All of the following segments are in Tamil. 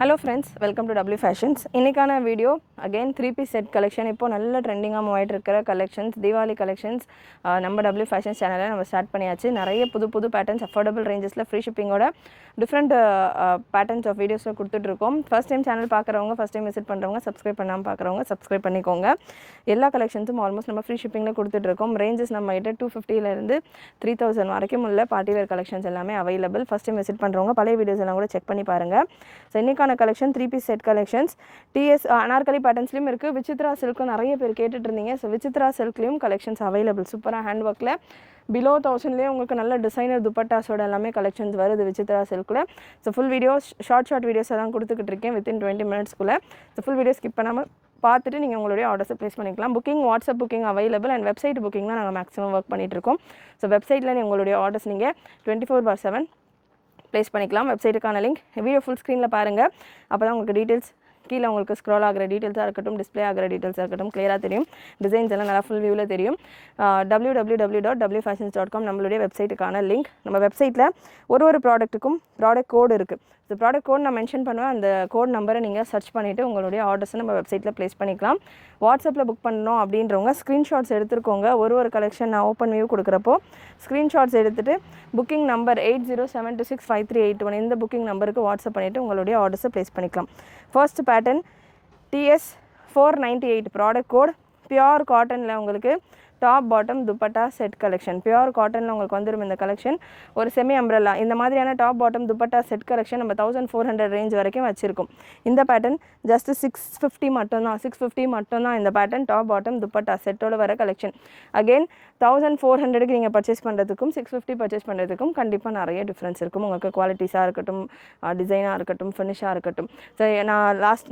Hello friends, welcome to W Fashions. இன்னைக்கான video again 3-piece set collection. இப்போ நல்ல ட்ரெண்டிங்கா மூவ் ஆயிட்டு இருக்கிற கலெக்ஷன்ஸ், தீபாவளி கலெக்ஷன்ஸ் நம்ம W Fashions சேனல்ல நம்ம ஸ்டார்ட் பண்ணியாச்சு. நிறைய புது பேட்டர்ன்ஸ் அஃபோர்டபிள் ரேஞ்சஸ்ல ஃப்ரீ ஷிப்பிங்கோட டிஃபரண்ட் பேட்டர்ன்ஸ் ஆஃப் வீடியோஸ்ல கொடுத்துட்டு இருக்கோம். ஃபர்ஸ்ட் டைம் சேனல் பார்க்குறவங்க, ஃபர்ஸ்ட் டைம் விசிட் பண்றவங்க, சப்ஸ்கிரைப் பண்ணாம பார்க்குறவங்க சப்ஸ்கிரைப் பண்ணிக்கோங்க. எல்லா கலெக்ஷன்ஸும் ஆல்மோஸ்ட் நம்ம ஃப்ரீ ஷிப்பிங்ல கொடுத்துட்டு இருக்கோம். ரேஞ்சஸ் நம்ம கிட்ட 250 ல இருந்து 3000 வரைக்கும் உள்ள பார்ட்டி வேர் கலெக்ஷன்ஸ் எல்லாமே அவைலபிள். ஃபர்ஸ்ட் டைம் விசிட் பண்றவங்க பழைய வீடியோஸ் எல்லாம் கூட செக் பண்ணி பாருங்க. ஸோ இன்னைக்கான collection 3-piece set collections. TS Anarkali பேட்டர்ன்ஸ்லையும் இருக்குது. விசித்ரா சில்க்கும் நிறைய பேர் கேட்டுட்டு இருந்தீங்க. ஸோ விசித்ரா சில்க்லையும் கலெக்ஷன்ஸ் அவைலபிள். சூப்பராக ஹேண்ட் ஒர்க்கில் பிலோ 1000லேயே உங்களுக்கு நல்ல டிசைனர் துப்பட்டாஸோட எல்லாமே கலெக்ஷன்ஸ் வருது விசித்ரா சில்கில். So full videos short videos எல்லாம் கொடுத்துக்கிட்டு இருக்கேன் வித்தின் 20 மினிட்ஸ்க்குள்ளே. ஸோ ஃபுல் வீடியோ ஸ்கிப் பண்ணாமல் பார்த்துட்டு நீங்கள் உங்களுடைய ஆர்டர்ஸை ப்ளேஸ் பண்ணிக்கலாம். Booking WhatsApp booking available and website booking தான் நாங்கள் மேக்ஸிமம் ஒர்க் பண்ணிட்டு இருக்கோம். ஸோ வெப்சைட்டில் உங்களுடைய ஆர்டர்ஸ் நீங்கள் 24/7 ப்ளேஸ் பண்ணிக்கலாம். வெப்சைட்டுக்கான லிங்க் வீடியோ ஃபுல் ஸ்க்ரீனில் பாருங்கள். அப்போ தான் உங்களுக்கு டீட்டெயில்ஸ் கீழே உங்களுக்கு ஸ்க்ரோல் ஆகிற டீட்டெயில்ஸாக இருக்கட்டும், டிஸ்பிளே ஆகிற டீட்டெயில்ஸாக இருக்கட்டும் கிளியராக தெரியும். டிசைன்ஸ் எல்லாம் நல்லா ஃபுல் வியூவில் தெரியும். www.wfashions.com நம்மளுடைய வெப்சைட்டுக்கான லிங்க். நம்ம வெப்சைட்டில் ஒரு ப்ராடக்ட்டுக்கும் ப்ராடக்ட் கோடு இருக்குது. ஸோ ப்ராடக்ட் கோட் நான் மென்ஷன் பண்ணுவேன். அந்த கோட் நம்பரை நீங்கள் சர்ச் பண்ணிவிட்டு உங்களுடைய ஆர்டர்ஸை நம்ம வெப்சைட்டில் ப்ளேஸ் பண்ணிக்கலாம். வாட்ஸ்அப்பில் புக் பண்ணணும் அப்படின்றவங்க ஸ்க்ரீன்ஷாட்ஸ் எடுத்துருக்கோங்க. ஒரு கலெக்ஷன் நான் ஓப்பன் வியூ கொடுக்குறப்போ ஸ்க்ரீன்ஷாட்ஸ் எடுத்துகிட்டு புக்கிங் நம்பர் 8072653881 இந்த புக்கிங் நம்பருக்கு வாட்ஸ்அப் பண்ணிவிட்டு உங்களுடைய ஆர்டர்ஸை ப்ளேஸ் பண்ணிக்கலாம். First pattern TS 498 product code. Pure காட்டனில் உங்களுக்கு top bottom dupatta set collection. Pure காட்டனில் உங்களுக்கு வந்துடும் இந்த கலெக்ஷன். ஒரு செமி அம்ப்ரெல்லா இந்த மாதிரியான top bottom dupatta set collection நம்ம 1400 ரேஞ்ச் வரைக்கும் வச்சுருக்கோம். இந்த பேட்டர்ன் ஜஸ்ட் 650 மட்டும்தான் இந்த பேட்டர்ன் டாப் பாட்டம் துப்பட்டா செட்டோட வர கலெக்ஷன். அகெயின் 1400க்கு நீங்கள் பர்ச்சேஸ் பண்ணுறதுக்கும் 650 பர்ச்சேஸ் பண்ணுறதுக்கும் கண்டிப்பாக நிறைய டிஃப்ரென்ஸ் இருக்கும். உங்களுக்கு குவாலிட்டிஸாக இருக்கட்டும், டிசைனாக இருக்கட்டும், ஃபினிஷாக இருக்கட்டும். ஸோ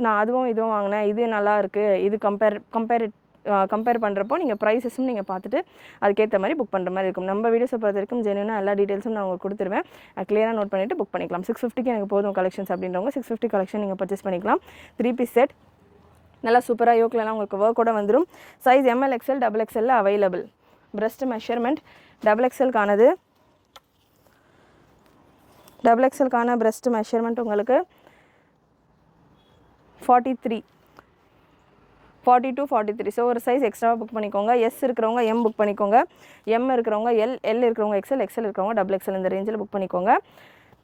நான் அதுவும் இதுவும் வாங்கினேன், இது நல்லா இருக்குது, இது கம்பேர் பண்ணுறப்போ நீங்கள் ப்ரைஸஸும் நீங்கள் பார்த்துட்டு அதுக்கேற்ற மாதிரி புக் பண்ணுற மாதிரி இருக்கும். நம்ம வீடியோஸை பொறுத்த வரைக்கும் ஜென்யூனாக எல்லா டீட்டெயில்ஸும் நான் உங்களுக்கு கொடுத்துருவேன். கிளியராக நோட் பண்ணிவிட்டு புக் பண்ணிக்கலாம். 650க்கு எனக்கு போதும் கலெக்ஷன்ஸ் அப்படின்றவங்க 650 கலெக்ஷன் நீங்கள் பர்ச்சேஸ் பண்ணிக்கலாம். 3-piece செட் நல்லா சூப்பராக யோக்கிலலாம் உங்களுக்கு ஒர்க்கோட வந்துடும். Size ML XL XXL available. Breast measurement XXLக்கானது. XXLக்கான பிரஸ்ட் மெஷர்மெண்ட் உங்களுக்கு 42-43. ஸோ ஒரு சைஸ் எக்ஸ்ட்ராவாக புக் பண்ணிக்கோங்க. எஸ் இருக்கிறவங்க M புக் பண்ணிக்கோங்க. M இருக்கிறவங்க L இருக்கிறவங்க XL இருக்கிறவங்க XXL இந்த ரேஞ்சில் புக் பண்ணிக்கோங்க.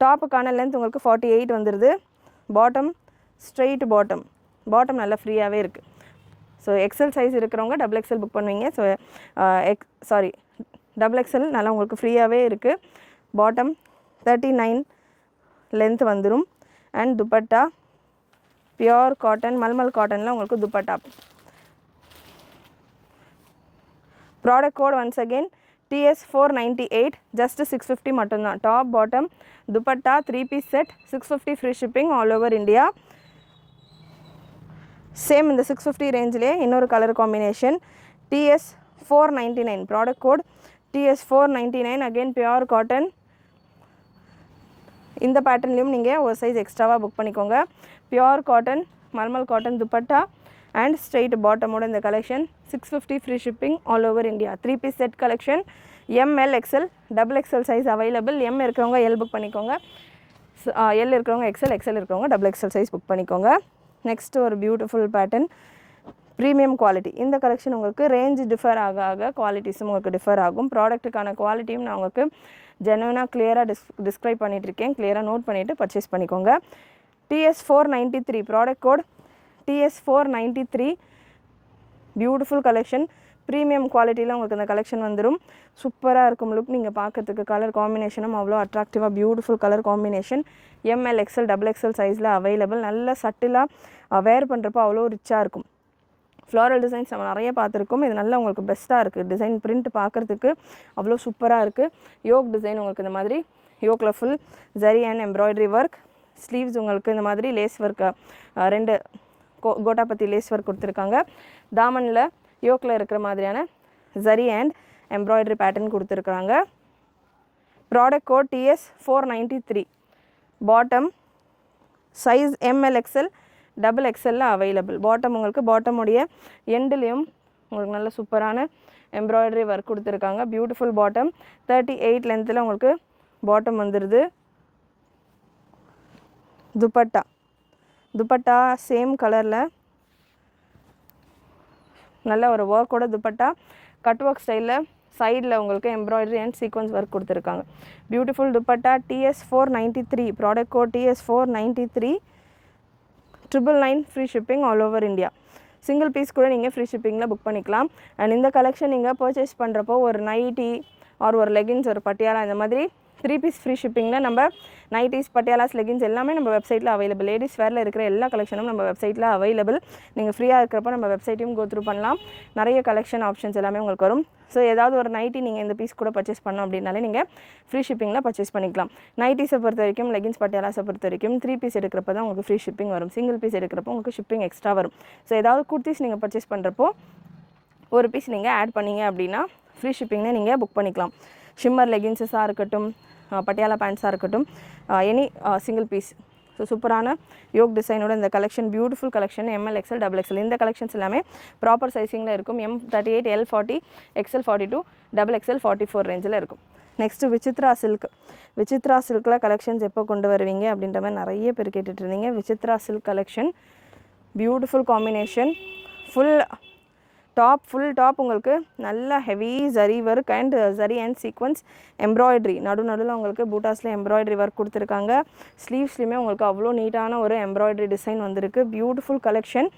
டாப்புக்கான லென்த் உங்களுக்கு 48 வந்துடுது. பாட்டம் ஸ்ட்ரெயிட் பாட்டம் நல்லா ஃப்ரீயாகவே இருக்குது. ஸோ XL சைஸ் இருக்கிறவங்க XXL புக் பண்ணுவீங்க. ஸோ XXL நல்லா உங்களுக்கு ஃப்ரீயாகவே இருக்குது. பாட்டம் 39 லென்த் வந்துடும். And dupatta pure cotton malmal காட்டனில் உங்களுக்கு dupatta. Product code once again TS 498 just 650 மட்டும்தான். Top bottom dupatta 3-piece set 650 free shipping all over India. Same இந்த 650 ரேஞ்சிலே இன்னொரு colour combination TS 499 product code TS 499 again pure cotton. இந்த பேட்டர்ன்லையும் நீங்கள் ஒரு சைஸ் எக்ஸ்ட்ராவாக புக் பண்ணிக்கோங்க. Pure cotton mulmul cotton dupatta and straight பாட்டமோட இந்த collection 650 free shipping all over India. 3-piece set collection. ML XL XXL size available. M இருக்கிறவங்க L புக் பண்ணிக்கோங்க. L இருக்கிறவங்க XL இருக்கிறவங்க XXL சைஸ் புக் பண்ணிக்கோங்க. நெக்ஸ்ட் ஒரு பியூட்டிஃபுல் பேட்டர்ன் ப்ரீமியம் குவாலிட்டி. இந்த கலெக்ஷன் உங்களுக்கு ரேஞ்ச் டிஃபர் ஆக குவாலிட்டிஸும் உங்களுக்கு டிஃபர் ஆகும். ப்ராடக்ட்டுக்கான குவாலிட்டியும் நான் உங்களுக்கு ஜெனுவனாக கிளியராக டிஸ்கிரைப் பண்ணிகிட்ருக்கேன். கிளியராக நோட் பண்ணிவிட்டு பர்ச்சேஸ் பண்ணிக்கோங்க. TS 493 product code TS 493 beautiful collection. Premium குவாலிட்டியில் உங்களுக்கு இந்த கலெக்ஷன் வந்துடும். சூப்பராக இருக்கும் லுக். நீங்கள் பார்க்கறதுக்கு கலர் காம்பினேஷனும் அவ்வளோ அட்ராக்டிவாக beautiful colour combination. ML XL XXL சைஸில் அவைலபிள். நல்ல சட்டிலாக வேர் பண்ணுறப்போ அவ்வளோ ரிச்சாக இருக்கும். ஃப்ளாரல் டிசைன்ஸ் நம்ம நிறைய பார்த்துருக்கோம். இது நல்லா உங்களுக்கு பெஸ்ட்டாக இருக்குது. டிசைன் பிரிண்ட் பார்க்குறதுக்கு அவ்வளோ சூப்பராக இருக்குது. யோக் டிசைன் உங்களுக்கு இந்த மாதிரி யோக்கில் full zari and embroidery work. Sleeves உங்களுக்கு இந்த மாதிரி லேஸ் ஒர்க் 2 கோட்டாபத்தி லேஸ் ஒர்க் கொடுத்துருக்காங்க. தாமனில் யோக்கில் இருக்கிற மாதிரியான ஜரி அண்ட் எம்ப்ராய்டரி பேட்டர்ன் கொடுத்துருக்காங்க. Product code TS 493 bottom size ML XL XXL available. Bottom உங்களுக்கு பாட்டமுடைய எண்டுலேயும் உங்களுக்கு நல்ல சூப்பரான எம்ப்ராய்டரி ஒர்க் கொடுத்துருக்காங்க. பியூட்டிஃபுல் பாட்டம் 38 லென்த்தில் உங்களுக்கு பாட்டம் வந்துடுது. துப்பட்டா துப்பட்டா சேம் கலரில் நல்ல ஒரு ஒர்க்கோட துப்பட்டா, கட் ஒர்க் ஸ்டைலில் சைடில் உங்களுக்கு எம்ப்ராய்டரி அண்ட் சீக்வன்ஸ் ஒர்க் கொடுத்துருக்காங்க. Beautiful dupatta. TS493 product code TS493 999 free shipping all over India. Single piece கூட நீங்கள் ஃப்ரீ ஷிப்பிங்கில் புக் பண்ணிக்கலாம். அண்ட் இந்த கலெக்ஷன் நீங்கள் பர்ச்சேஸ் பண்ணுறப்போ ஒரு நைட்டி ஆர் ஒரு லெகின்ஸ் ஒரு பட்டியாலா இந்த மாதிரி 3 பீஸ் ஃப்ரீ ஷிப்பிங்கில் நம்ம நைட்டிஸ் பட்டியாலாஸ் லெகின்ஸ் எல்லாமே நம்ம வெப்சைட்டில் அவைலபிள். லேடிஸ் வேரில் இருக்கிற எல்லா கலெக்ஷனும் நம்ம வெப்சைட்டில் அவைலபிள். நீங்கள் ஃப்ரீயாக இருக்கிறப்ப நம்ம வெப்சைட்டையும் கோ த்ரூ பண்ணலாம். நிறைய கலெக்ஷன் ஆப்ஷன்ஸ் எல்லாமே உங்களுக்கு வரும். ஸோ ஏதாவது ஒரு நைட்டி நீங்கள் இந்த பீஸ் கூட பர்ச்சேஸ் பண்ணோம் அப்படின்னாலே நீங்கள் ஃப்ரீ ஷிப்பிங்கில் பர்ச்சேஸ் பண்ணிக்கலாம். நைட்டிஸை பொறுத்த வரைக்கும் லெகின்ஸ் பட்டியாலாஸை பொறுத்த வரைக்கும் 3 பீஸ் எடுக்கிறப்ப தான் உங்களுக்கு ஃப்ரீ ஷிப்பிங் வரும். சிங்கிள் பீஸ் எடுக்கிறப்போ உங்களுக்கு ஷிப்பிங் எக்ஸ்ட்ரா வரும். ஸோ ஏதாவது குர்த்திஸ் நீங்கள் பர்ச்சேஸ் பண்ணுறப்போ ஒரு பீஸ் நீங்கள் ஆட் பண்ணிங்க அப்படின்னா ஃப்ரீ ஷிப்பிங்னே நீங்கள் புக் பண்ணிக்கலாம். ஷிம்மர் லெகின்ஸஸாக இருக்கட்டும், பட்டியாலா பேண்ட்ஸாக இருக்கட்டும், எனி சிங்கிள் பீஸ். ஸோ சூப்பரான யோக் டிசைனோட இந்த collection beautiful collection. ML XL XXL இந்த கலெக்ஷன்ஸ் எல்லாமே ப்ராப்பர் சைஸிங்கில் இருக்கும். M38 L40 XL42 XXL 44 ரேஞ்சில் இருக்கும். Next Vichitra silk. விசித்ரா சில்கில் கலெக்ஷன்ஸ் எப்போ கொண்டு வருவீங்க அப்படின்ற மாதிரி நிறைய பேர் கேட்டுட்டு இருந்தீங்க. Vichitra silk collection beautiful combination. Full top உங்களுக்கு நல்ல heavy zari work and zari and sequins embroidery. நடுவில் உங்களுக்கு பூட்டாஸில் எம்ப்ராய்டரி ஒர்க் கொடுத்துருக்காங்க. ஸ்லீவ்ஸ்லையுமே உங்களுக்கு அவ்வளோ நீட்டான ஒரு எம்ப்ராய்டரி டிசைன் வந்திருக்கு. Beautiful collection.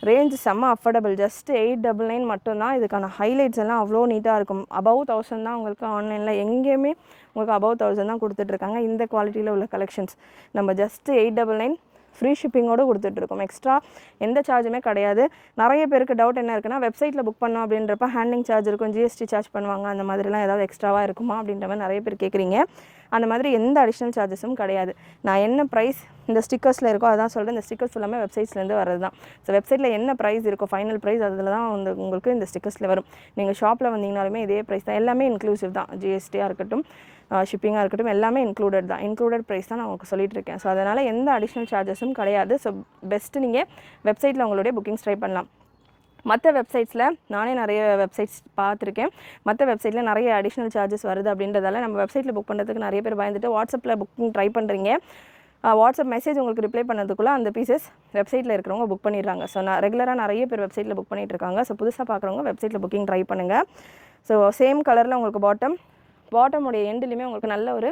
ரேஞ்ச் செம்ம அஃபோர்டபுள். ஜஸ்ட் 899 மட்டும்தான். இதுக்கான ஹைலைட்ஸ் எல்லாம் அவ்வளோ நீட்டாக இருக்கும். above 1000 தான் உங்களுக்கு ஆன்லைனில் எங்கேயுமே உங்களுக்கு above 1000 தான் கொடுத்துட்ருக்காங்க. இந்த குவாலிட்டியில் உள்ள கலெக்ஷன்ஸ் நம்ம ஜஸ்ட் 899 ஃப்ரீ ஷிப்பிங்கோடு கொடுத்துட்ருக்கோம். எக்ஸ்ட்ரா எந்த சார்ஜுமே கிடையாது. நிறைய பேருக்கு டவுட் என்ன இருக்குன்னா, வெப்சைட்டில் புக் பண்ணோம் அப்படின்றப்ப ஹேண்டிங் சார்ஜ் இருக்கும், GST சார்ஜ் பண்ணுவாங்க, அந்த மாதிரிலாம் ஏதாவது எக்ஸ்ட்ராவாக இருக்குமா அப்படின்ற மாதிரி நிறைய பேர் கேட்குறீங்க. அந்த மாதிரி எந்த அடிஷ்னல் சார்ஜஸும் கிடையாது. நான் என்ன ப்ரைஸ் இந்த ஸ்டிக்கர்ஸில் இருக்கோ அதான் சொல்கிறேன். இந்த ஸ்டிக்கர்ஸ் எல்லாமே வெப்சைட்ஸ்லேருந்து வரது தான். ஸோ வெப்சைட்டில் என்ன ப்ரைஸ் இருக்கோ ஃபைனல் ப்ரைஸ் அதில் தான் வந்து உங்களுக்கு இந்த ஸ்டிக்கர்ஸில் வரும். நீங்கள் ஷாப்பில் வந்தீங்கனாலுமே இதே ப்ரைஸ் தான். எல்லாமே இன்க்ளூசிவ் தான். GSTயாக இருக்கட்டும், ஷிப்பிங்காக இருக்கட்டும், எல்லாமே இன்க்ளூடட் தான். இன்க்ளூடட் ப்ரைஸ் தான் நான் உங்களுக்கு சொல்லிட்டு இருக்கேன். ஸோ அதனால் எந்த அடிஷ்னல் சார்ஜஸும் கிடையாது. ஸோ பெஸ்ட்டு நீங்கள் வெப்சைட்டில் உங்களுடைய புக்கிங்ஸ் ட்ரை பண்ணலாம். மற்ற வெப்சைட்ஸில் நானே நிறைய வெப்சைட்ஸ் பார்த்துருக்கேன். மற்ற வெப்சைட்டில் நிறைய அடிஷ்னல் சார்ஜஸ் வருது அப்படின்றதால நம்ம வெப்சைட்டில் புக் பண்ணுறதுக்கு நிறைய பேர் பயந்துட்டு வாட்ஸ்அப்பில் புக்கிங் ட்ரை பண்ணுறீங்க. வாட்ஸ்அப் மெசேஜ் உங்களுக்கு ரிப்ளை பண்ணதுக்குள்ளே அந்த பீசஸ் வெப்சைட்டில் இருக்கிறவங்க புக் பண்ணிடுறாங்க. ஸோ நான் ரெகுலராக நிறைய பேர் வெப்சைட்டில் புக் பண்ணிகிட்டு இருக்காங்க. ஸோ புதுசாக பார்க்குறவங்க வெப்சைட்டில் புக்கிங் ட்ரை பண்ணுங்கள். ஸோ சேம் கலரில் உங்களுக்கு பாட்டமுடைய எண்டுலேயுமே உங்களுக்கு நல்ல ஒரு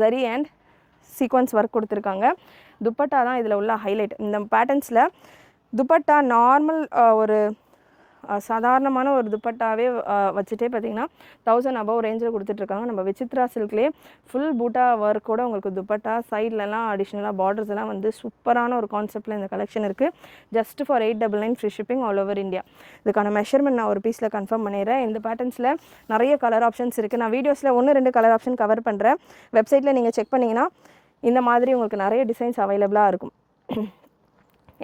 ஜரி அண்ட் சீக்வன்ஸ் ஒர்க் கொடுத்துருக்காங்க. துப்பட்டா தான் இதில் உள்ள ஹைலைட். இந்த பேட்டர்ன்ஸில் துப்பட்டா நார்மல் ஒரு சாதாரணமான ஒரு துப்பட்டாவே வச்சுட்டே பார்த்திங்கன்னா 1000 above ரேஞ்சில் கொடுத்துட்ருக்காங்க. நம்ம விசித்ரா சில்க்லேயே ஃபுல் பூட்டா ஒர்க்கோட உங்களுக்கு துப்பட்டா சைட்லலாம் அடிஷ்னலாக பார்டர்ஸ் எல்லாம் வந்து சூப்பரான ஒரு கான்செப்டில் இந்த கலெக்ஷன் இருக்குது. Just for 899 free shipping all over India. இதுக்கான மெஷர்மெண்ட் நான் ஒரு பீஸில் கன்ஃபார்ம் பண்ணிடுறேன். இந்த பேட்டர்ன்ஸில் நிறைய கலர் ஆப்ஷன்ஸ் இருக்குது. நான் வீடியோஸில் 1-2 கலர் ஆப்ஷன் கவர் பண்ணுறேன். வெப்சைட்டில் நீங்கள் செக் பண்ணிங்கன்னா இந்த மாதிரி உங்களுக்கு நிறைய டிசைன்ஸ் அவைலபிளாக இருக்கும்.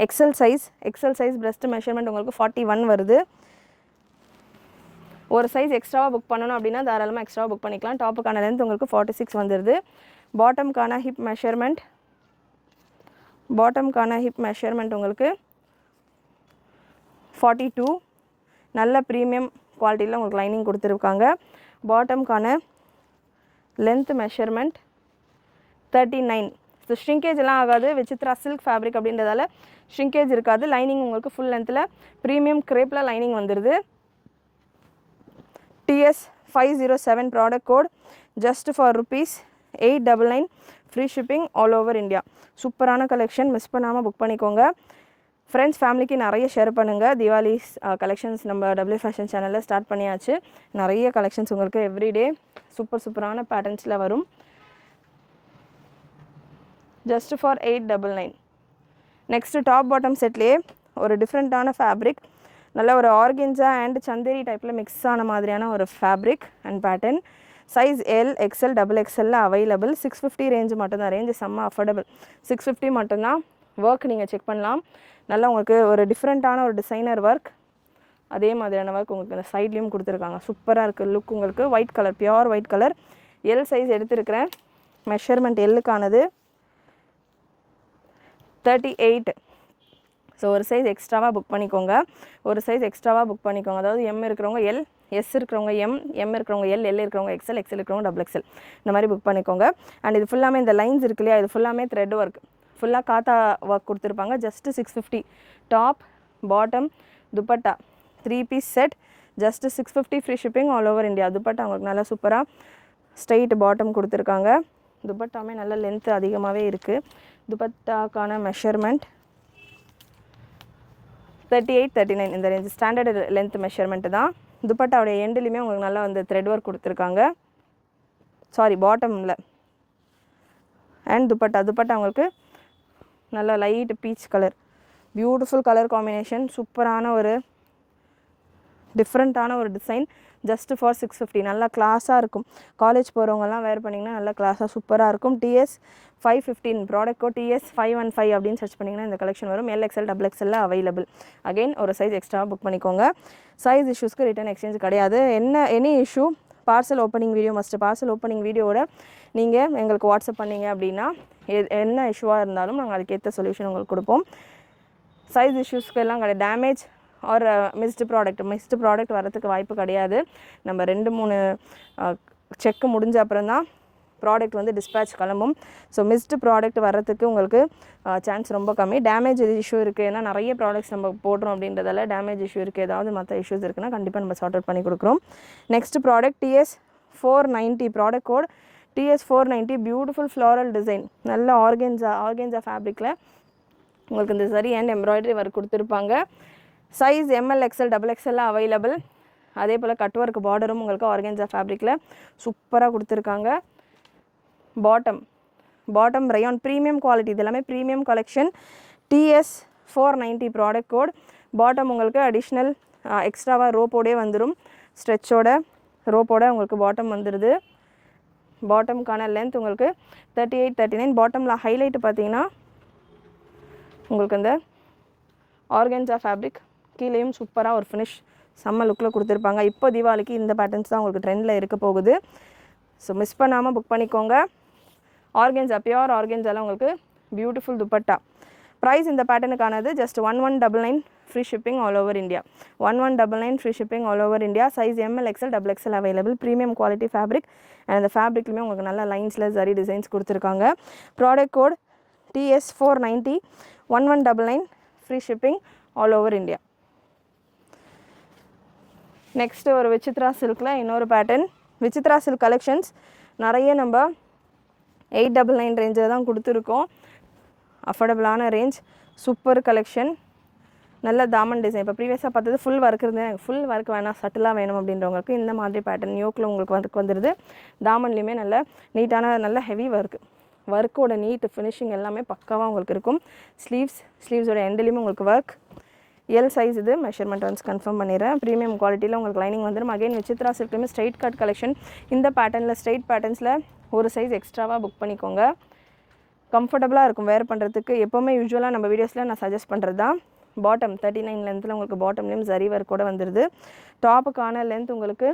எக்ஸல் சைஸ் பிரஸ்ட் மெஷர்மெண்ட் உங்களுக்கு 41 வருது. ஒரு சைஸ் எக்ஸ்ட்ராவாக புக் பண்ணணும் அப்படின்னா தாராளமாக எக்ஸ்ட்ராவாக புக் பண்ணிக்கலாம். டாப்புக்கான லென்த் உங்களுக்கு 46 வந்துடுது. பாட்டம்கான ஹிப் மெஷர்மெண்ட் உங்களுக்கு 42. நல்ல ப்ரீமியம் குவாலிட்டியில் உங்களுக்கு லைனிங் கொடுத்துருக்காங்க. பாட்டம்கான லென்த் மெஷர்மெண்ட் 39. ஸோ ஷ்ரிங்கேஜ் எல்லாம் ஆகாது. விசித்ரா சில்க் ஃபேப்ரிக் அப்படின்றதால ஷ்ரிங்கேஜ் இருக்காது. லைனிங் உங்களுக்கு ஃபுல் லென்த்தில் ப்ரீமியம் க்ரேப்பில் லைனிங் வந்துடுது. TS507 product code just for ₹899 free shipping all over India. சூப்பரான கலெக்ஷன், மிஸ் பண்ணாமல் புக் பண்ணிக்கோங்க. ஃப்ரெண்ட்ஸ் ஃபேமிலிக்கு நிறைய ஷேர் பண்ணுங்கள். தீபாவளி கலெக்ஷன்ஸ் நம்ம W ஃபேஷன் சேனலில் ஸ்டார்ட் பண்ணியாச்சு. நிறைய கலெக்ஷன்ஸ் உங்களுக்கு எவ்ரிடே சூப்பரான பேட்டர்ன்ஸில் வரும். Just for 899. Next top bottom செட்லேயே ஒரு டிஃப்ரெண்ட்டான ஃபேப்ரிக், நல்ல ஒரு ஆர்கென்ஸா அண்ட் சந்தேரி டைப்பில் மிக்ஸ் ஆன மாதிரியான ஒரு fabric and pattern. Size L, XL, XXL available. 650 range மட்டும்தான். ரேஞ்சு செம்ம அஃபோர்டபுள். 650 மட்டும்தான். ஒர்க் நீங்கள் செக் பண்ணலாம். நல்லா உங்களுக்கு ஒரு டிஃப்ரெண்ட்டான ஒரு டிசைனர் ஒர்க், அதே மாதிரியான ஒர்க் உங்களுக்கு இந்த சைட்லேயும் கொடுத்துருக்காங்க. சூப்பராக இருக்குது லுக். உங்களுக்கு white colour, pure white colour. L size எடுத்துருக்கிறேன். மெஷர்மெண்ட் Lக்கானது 38. ஸோ ஒரு சைஸ் எக்ஸ்ட்ராவாக புக் பண்ணிக்கோங்க. அதாவது M இருக்கிறவங்க L, S இருக்கிறவங்க M இருக்கிறவங்க L இருக்கிறவங்க XL இருக்கிறவங்க XXL இந்த மாதிரி புக் பண்ணிக்கோங்க. அண்ட் இது ஃபுல்லாமே இந்த லைன்ஸ் இருக்கு இல்லையா, இது ஃபுல்லாமே த்ரெட் ஒர்க். ஃபுல்லாக காத்தா ஒர்க் கொடுத்துருப்பாங்க. Just 650. Top bottom dupatta 3 piece set just 650 free shipping all over India. Dupatta உங்களுக்கு நல்லா சூப்பராக ஸ்ட்ரெயிட் பாட்டம் கொடுத்துருக்காங்க. துப்பட்டாமே நல்ல லென்த்து அதிகமாகவே இருக்குது. துப்பட்டாக்கான மெஷர்மெண்ட் 38, 39 இந்த ரேஞ்ச் ஸ்டாண்டர்டு லென்த் மெஷர்மெண்ட்டு தான். துப்பட்டாவுடைய எண்டுலேயுமே உங்களுக்கு நல்லா வந்து த்ரெட் ஒர்க் கொடுத்துருக்காங்க. சாரி பாட்டமில். அண்ட் துப்பட்டா உங்களுக்கு நல்லா light peach colour, beautiful colour combination, சூப்பரான ஒரு டிஃப்ரெண்ட்டான ஒரு டிசைன். Just for 650. நல்லா கிளாஸாக இருக்கும். காலேஜ் போகிறவங்கலாம் வேர் பண்ணிங்கன்னா நல்லா கிளாஸாக சூப்பராக இருக்கும். TS 515 ப்ராடக்ட் கோட் TS 515 அப்படின்னு சர்ச் பண்ணிங்கன்னா இந்த கலெக்ஷன் வரும். LXL XXL available. அகெயின் ஒரு சைஸ் எக்ஸ்ட்ராவாக புக் பண்ணிக்கோங்க. சைஸ் இஷ்யூஸ்க்கு ரிட்டன் எக்ஸ்சேஞ்ச் கிடையாது. Any issue parcel opening video must. Parcel opening வீடியோவோட நீங்கள் எங்களுக்கு வாட்ஸ்அப் பண்ணிங்க அப்படின்னா என்ன இஷ்யூவாக இருந்தாலும் நாங்கள் அதுக்கேற்ற சொல்யூஷன் உங்களுக்கு கொடுப்போம். சைஸ் இஷ்யூஸ்க்கு எல்லாம் கிடையாது. டேமேஜ் ஆர் மிஸ்டு ப்ராடக்ட் வரதுக்கு வாய்ப்பு கிடையாது. நம்ம 2-3 செக்கு முடிஞ்ச அப்புறம் தான் ப்ராடக்ட் வந்து டிஸ்பேட்ச் கிளம்பும். ஸோ மிஸ்டு ப்ராடக்ட் வர்றதுக்கு உங்களுக்கு சான்ஸ் ரொம்ப கம்மி. டேமேஜ் இஷ்யூ இருக்குது, ஏன்னா நிறைய ப்ராடக்ட்ஸ் நம்ம போடுறோம் அப்படின்றதால டேமேஜ் இஷ்யூ இருக்குது. ஏதாவது மற்ற இஷ்யூஸ் இருக்குன்னா கண்டிப்பாக நம்ம சார்ட் அவுட் பண்ணி கொடுக்குறோம். Next product TS 490 product code TS 490 beautiful floral design. நல்ல ஆர்கென்ஸா ஃபேப்ரிக்கில் உங்களுக்கு இந்த சரி அண்ட் எம்ப்ராய்டரி ஒர்க் கொடுத்துருப்பாங்க. Size ML XL XXL available. அதே போல் கட் ஒர்க் பார்டரும் உங்களுக்கு ஆர்கென்ஸா ஃபேப்ரிக்கில் சூப்பராக கொடுத்துருக்காங்க. Bottom rayon premium quality. இது எல்லாமே premium collection. TS 490 product code. Bottom உங்களுக்கு அடிஷ்னல் எக்ஸ்ட்ராவாக ரோப்போடே வந்துடும். ஸ்ட்ரெச்சோட ரோப்போட உங்களுக்கு பாட்டம் வந்துடுது. பாட்டமுக்கான லென்த் உங்களுக்கு 38, 39. பாட்டமில் ஹைலைட்டு பார்த்தீங்கன்னா உங்களுக்கு அந்த ஆர்கென்ஸா ஃபேப்ரிக் கீழேயும் சூப்பராக ஒரு ஃபினிஷ் செம்ம லுக்கில் கொடுத்துருப்பாங்க. இப்போ தீபாவளிக்கு இந்த பேட்டர்ன்ஸ் தான் உங்களுக்கு ட்ரெண்டில் இருக்க போகுது. ஸோ மிஸ் பண்ணாமல் புக் பண்ணிக்கோங்க. ஆர்கென்ஸா பியூர் ஆர்கென்ஸாவில் உங்களுக்கு பியூட்டிஃபுல் துப்பட்டா. ப்ரைஸ் இந்த பேட்டர்னுக்கானது just 1199 free shipping all over India. 1199 free shipping all over India. Size ML XL XXL available. Premium quality fabric and அந்த ஃபேப்ரிக்லுமே உங்களுக்கு நல்ல லைன்ஸில் ஜரி டிசைன்ஸ் கொடுத்துருக்காங்க. Product code TS 490 1199 free shipping all over India. Next ஒரு விசித்ரா சில்கில் இன்னொரு பேட்டர்ன். விசித்ரா சில்க் கலெக்ஷன்ஸ் நிறைய நம்ம 899 ரேஞ்சில் தான் கொடுத்துருக்கோம். அஃபோர்டபுளான ரேஞ்ச், சூப்பர் கலெக்ஷன், நல்ல தாமன் டிசைன். இப்போ ப்ரீவியஸாக பார்த்தது ஃபுல் ஒர்க் இருந்தது. எனக்கு ஃபுல் ஒர்க் வேணாம், சட்டிலாக வேணும் அப்படின்றவங்களுக்கு இந்த மாதிரி பேட்டர்ன் யோக்கில் உங்களுக்கு ஒர்க் வந்துடுது. தாமன்லேயுமே நல்ல நீட்டான நல்ல ஹெவி ஒர்க்கோட நீட் ஃபினிஷிங் எல்லாமே பக்காவாக உங்களுக்கு இருக்கும். ஸ்லீவ்ஸோட எண்ட்லேயுமே உங்களுக்கு ஒர்க். எல் சைஸ் இது மெஷர்மெண்ட் ஒன்ஸ் கன்ஃபார்ம் பண்ணிடுறேன். ப்ரீமியம் குவாலிட்டியில் உங்களுக்கு லைனிங் வந்துடும். அகைன் விசித்ரா சில்க்லையுமே ஸ்ட்ரைட் கட் கலெக்ஷன். இந்த பேட்டர்னில் ஸ்ட்ரைட் பேட்டர்ன்ஸில் ஒரு சைஸ் எக்ஸ்ட்ராவாக புக் பண்ணிக்கோங்க. கம்ஃபர்டபுளாக இருக்கும் வேர் பண்ணுறதுக்கு. எப்போவுமே யூஸ்வலாக நம்ம வீடியோஸில் நான் சஜஸ்ட் பண்ணுறது தான். பாட்டம் 39 லென்த்தில் உங்களுக்கு பாட்டம்லேயும் ஜரி ஒர்க் கூட வந்துடுது. டாப்புக்கான லென்த் உங்களுக்கு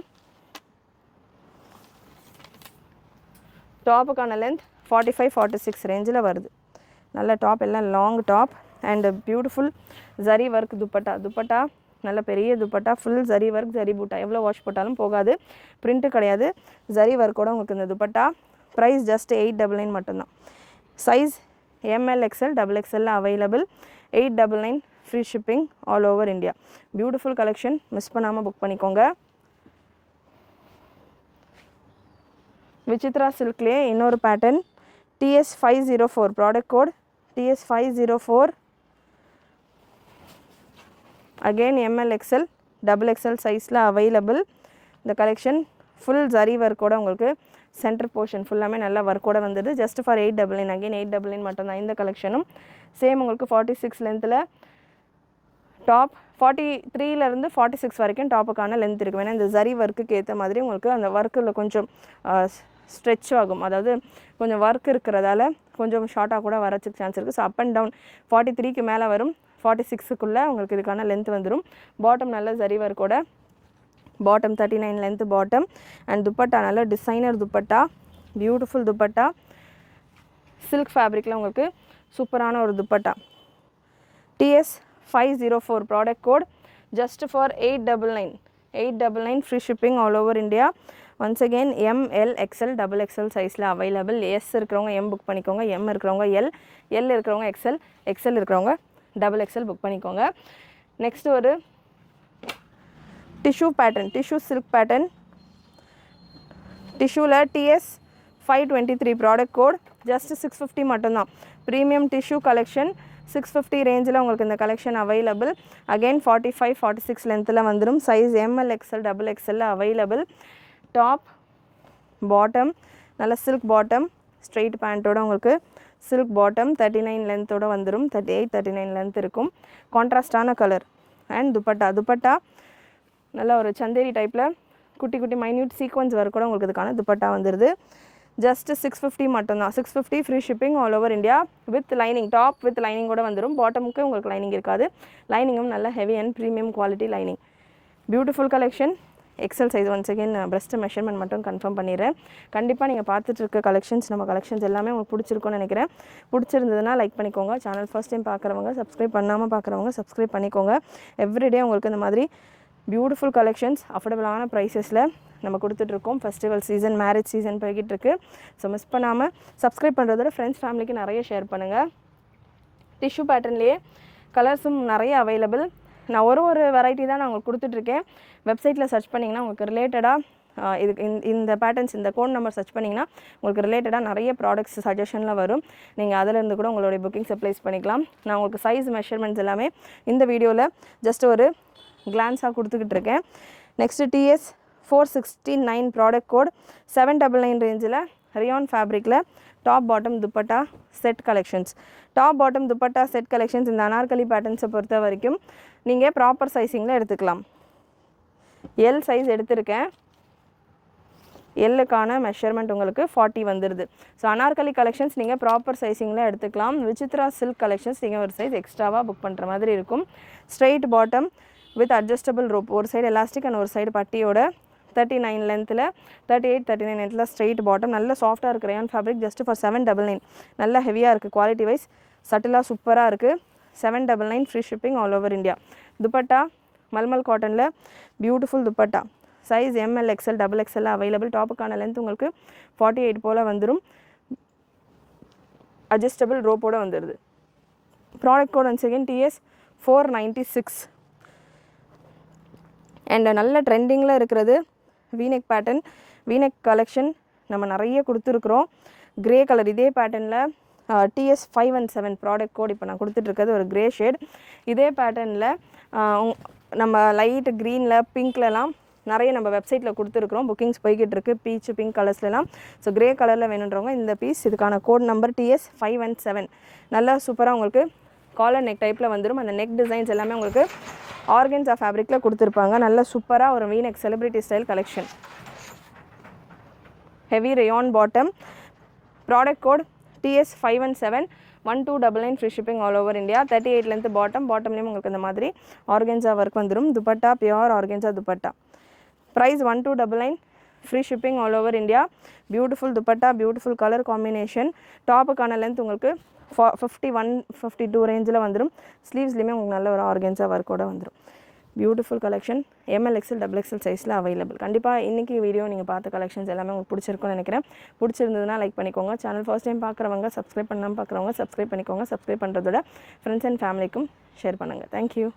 45, 46 ரேஞ்சில் வருது. நல்ல டாப், எல்லாம் long top and beautiful zari work dupatta நல்ல பெரிய துப்பட்டா, ஃபுல் ஜரி ஒர்க், ஜரி பூட்டா. எவ்வளோ வாஷ் போட்டாலும் போகாது. பிரிண்ட்டு கிடையாது, ஜரி ஒர்க்கோட உங்களுக்கு இந்த துப்பட்டா. ப்ரைஸ் ஜஸ்ட் 899 மட்டும்தான். Size ML XL XXL available. 899 free shipping all over India. Beautiful collection, miss பண்ணாமல் புக் பண்ணிக்கோங்க. விசித்ரா சில்க்லேயே இன்னொரு pattern TS 504 product code TS 504. Again ML XL XXL சைஸில் அவைலபிள். இந்த கலெக்ஷன் ஃபுல் ஜரி ஒர்க்கோட உங்களுக்கு சென்டர் போர்ஷன் ஃபுல்லாமே நல்லா ஒர்க்கோட வந்தது. Just for 899. அகெயின் 899 மட்டும்தான் இந்த கலெக்ஷனும். சேம் உங்களுக்கு 46 லென்த்தில் டாப், 43லேருந்து 46 வரைக்கும் டாப்புக்கான லென்த் இருக்கும். ஏன்னா இந்த ஜரி ஒர்க்குக்கு ஏற்ற மாதிரி உங்களுக்கு அந்த ஒர்க்கில் கொஞ்சம் ஸ்ட்ரெச் ஆகும். அதாவது கொஞ்சம் ஒர்க் இருக்கிறதால கொஞ்சம் ஷார்ட்டாக கூட வரதுக்கு சான்ஸ் இருக்குது. ஸோ அப் அண்ட் டவுன் 43க்கு மேலே வரும், 46க்குள்ளே உங்களுக்கு இதுக்கான லென்த் வந்துடும். பாட்டம் நல்ல ஜரி ஒர்க்கோட bottom 39 length bottom. And dupatta நல்ல designer dupatta, beautiful dupatta. Silk ஃபேப்ரிக்கில் உங்களுக்கு சூப்பரான ஒரு dupatta. TS 504 product code just for 899 free shipping all over India. Once again ML XL XXL சைஸில் அவைலபிள். எஸ் இருக்கிறவங்க M புக் பண்ணிக்கோங்க, M இருக்கிறவங்க எல் இருக்கிறவங்க XL இருக்கிறவங்க XXL புக் பண்ணிக்கோங்க. நெக்ஸ்ட் ஒரு tissue pattern, tissue silk pattern, டிஷ்யூவில் TS 523 ப்ராடக்ட் கோட், ஜஸ்ட் 650 மட்டும்தான். ப்ரீமியம் டிஷ்யூ கலெக்ஷன் 650 ரேஞ்சில் உங்களுக்கு இந்த கலெக்ஷன் அவைலபிள். அகெயின் 45 46 லென்த்தில் வந்துடும். Size ML XL XXL available. Top bottom நல்ல சில்க் பாட்டம், ஸ்ட்ரெயிட் பேண்ட்டோட உங்களுக்கு சில்க் பாட்டம் 39 லென்த்தோடு வந்துடும். 38 39 லென்த் இருக்கும். கான்ட்ராஸ்டான கலர். அண்ட் துப்பட்டா நல்ல ஒரு சந்தேரி டைப்பில் குட்டி குட்டி மைன்யூட் சீக்வன்ஸ் ஒர்க் கூட உங்களுக்கு இதுக்கான துப்பட்டா வந்துடுது. ஜஸ்ட் 650 மட்டும்தான். 650 free shipping all over India with lining. Top with lining கூட வந்துடும். பாட்டமுக்கு உங்களுக்கு லைனிங் இருக்காது. லைனிங்கும் நல்ல heavy and premium quality lining. Beautiful collection. XL size once again breast measurement மட்டும் கன்ஃபார்ம் பண்ணிடுறேன். கண்டிப்பாக நீங்கள் பார்த்துட்டு இருக்க கலெக்ஷன்ஸ் நம்ம கலெக்ஷன்ஸ் எல்லாமே உங்களுக்கு பிடிச்சிருக்கும்னு நினைக்கிறேன். பிடிச்சிருந்ததுன்னா லைக் பண்ணிக்கோங்க. சேனல் ஃபர்ஸ்ட் டைம் பார்க்குறவங்க, சப்ஸ்கிரைப் பண்ணாமல் பார்க்குறவங்க சப்ஸ்கிரைப் பண்ணிக்கோங்க. எவ்ரிடே உங்களுக்கு இந்த மாதிரி பியூட்டிஃபுல் கலெக்ஷன்ஸ் அஃபோர்டபுளான ப்ரைஸஸில் நம்ம கொடுத்துட்ருக்கோம். ஃபெஸ்டிவல் சீசன், மேரேஜ் சீசன் போய்கிட்டு இருக்கு. ஸோ மிஸ் பண்ணாமல் சப்ஸ்கிரைப் பண்ணுறதோட ஃப்ரெண்ட்ஸ் ஃபேமிலிக்கு நிறைய ஷேர் பண்ணுங்கள். டிஷ்யூ பேட்டர்ன்லேயே கலர்ஸும் நிறைய அவைலபிள். நான் ஒரு வெரைட்டி தான் நான் உங்களுக்கு கொடுத்துட்ருக்கேன். வெப்சைட்டில் சர்ச் பண்ணிங்கன்னா உங்களுக்கு ரிலேட்டடாக இதுக்கு இந்த பேட்டர்ன்ஸ், இந்த கோட் நம்பர் சர்ச் பண்ணிங்கன்னா உங்களுக்கு ரிலேட்டடாக நிறைய ப்ராடக்ட்ஸ் சஜஷனில் வரும். நீங்கள் அதிலேருந்து கூட உங்களுடைய புக்கிங்ஸை ப்ளேஸ் பண்ணிக்கலாம். நான் உங்களுக்கு சைஸ் மெஷர்மெண்ட்ஸ் எல்லாமே இந்த வீடியோவில் ஜஸ்ட் ஒரு கிளான்ஸாக கொடுத்துக்கிட்டு இருக்கேன். நெக்ஸ்ட்டு TS 469 ப்ராடக்ட் கோட் 799 ரேஞ்சில் ரியான் ஃபேப்ரிக்கில் top bottom dupatta set collections. Top bottom dupatta set collections இந்த அனார்கலி பேட்டர்ன்ஸை பொறுத்த வரைக்கும் நீங்கள் ப்ராப்பர் சைஸிங்கில் எடுத்துக்கலாம். எல் சைஸ் எடுத்திருக்கேன். எல்லுக்கான மெஷர்மெண்ட் உங்களுக்கு 40 வந்துடுது. ஸோ அனார்கலி கலெக்ஷன்ஸ் நீங்கள் ப்ராப்பர் சைஸிங்கில் எடுத்துக்கலாம். விசித்ரா சில்க் கலெக்ஷன்ஸ் நீங்கள் ஒரு சைஸ் எக்ஸ்ட்ராவாக புக் பண்ணுற மாதிரி இருக்கும். Straight bottom with adjustable rope, ஒரு சைடு எலாஸ்டிக் அண்ட் ஒரு சைடு பட்டியோட 39 லென்த்தில் 38 39 லென்த்தில் ஸ்ட்ரெயிட் பாட்டம். நல்ல சாஃப்டாக இருக்குது ரயான் ஃபேப்ரிக். Just for 799. நல்ல ஹெவியாக இருக்குது. குவாலிட்டி வைஸ் சட்டிலாக சூப்பராக இருக்குது. 799 free shipping all over India. Dupatta mulmul காட்டனில் beautiful dupatta. Size ML XL XXL available. டாப்புக்கான லென்த் உங்களுக்கு 48 போல் வந்துடும். அட்ஜஸ்டபிள் ரோப்போடு வந்துடுது. Product code once again TS 496. And நல்ல ட்ரெண்டிங்கில் இருக்கிறது வீனெக் பேட்டர்ன். வீனெக் கலெக்ஷன் நம்ம நிறைய கொடுத்துருக்குறோம். க்ரே கலர் இதே பேட்டர்னில் TS 517 ப்ராடக்ட் கோட் இப்போ நான் கொடுத்துட்ருக்கிறது ஒரு க்ரே ஷேட். இதே பேட்டர்னில் நம்ம லைட் க்ரீனில் பிங்க்லலாம் நிறைய நம்ம வெப்சைட்டில் கொடுத்துருக்குறோம். புக்கிங்ஸ் போய்கிட்டு இருக்குது பீச் பிங்க் கலர்ஸ்லாம். ஸோ க்ரே கலரில் வேணுன்றவங்க இந்த பீஸ், இதுக்கான கோட் நம்பர் TS 517. நல்லா சூப்பராக உங்களுக்கு காலர் நெக் டைப்பில் வந்துடும். அந்த நெக் டிசைன்ஸ் எல்லாமே உங்களுக்கு ஆர்கன்ஸா ஃபேப்ரிக்கில் கொடுத்துருப்பாங்க. நல்ல சூப்பராக ஒரு V neck celebrity style collection. Heavy rayon bottom. Product code TS 517 1299 free shipping all over India. 38 length பாட்டம்லேயும் உங்களுக்கு இந்த மாதிரி ஆர்கன்ஸா ஒர்க் வந்துடும். Dupatta pure organza dupatta. Price 1299 free shipping all over India. Beautiful dupatta, beautiful colour combination. டாப்புக்கான லென்த் உங்களுக்கு 51 52 ரேஞ்சில் வந்துடும். ஸ்லீவ்ஸ்லேயுமே உங்களுக்கு நல்ல ஒரு ஆர்கன்ஸா ஒர்க்கோட வந்துடும். Beautiful collection. ML XL XXL சைஸில் அவைலபிள். கண்டிப்பாக இன்றைக்கி வீடியோ நீங்கள் பார்த்த கலெக்ஷன்ஸ் எல்லாமே உங்களுக்கு பிடிச்சிருக்கும்னு நினைக்கிறேன். பிடிச்சிருந்ததுன்னா லைக் பண்ணிக்கோங்க. சேனல் ஃபர்ஸ்ட் டைம் பார்க்குறவங்க, சப்ஸ்கிரைப் பண்ணாமல் பார்க்குறவங்க சப்ஸ்கிரைப் பண்ணிக்கோங்க. சப்ஸ்கிரைப் பண்ணுறதோட ஃப்ரெண்ட்ஸ் அண்ட் ஃபேமிலிக்கும் ஷேர் பண்ணுங்கள். தேங்க்யூ.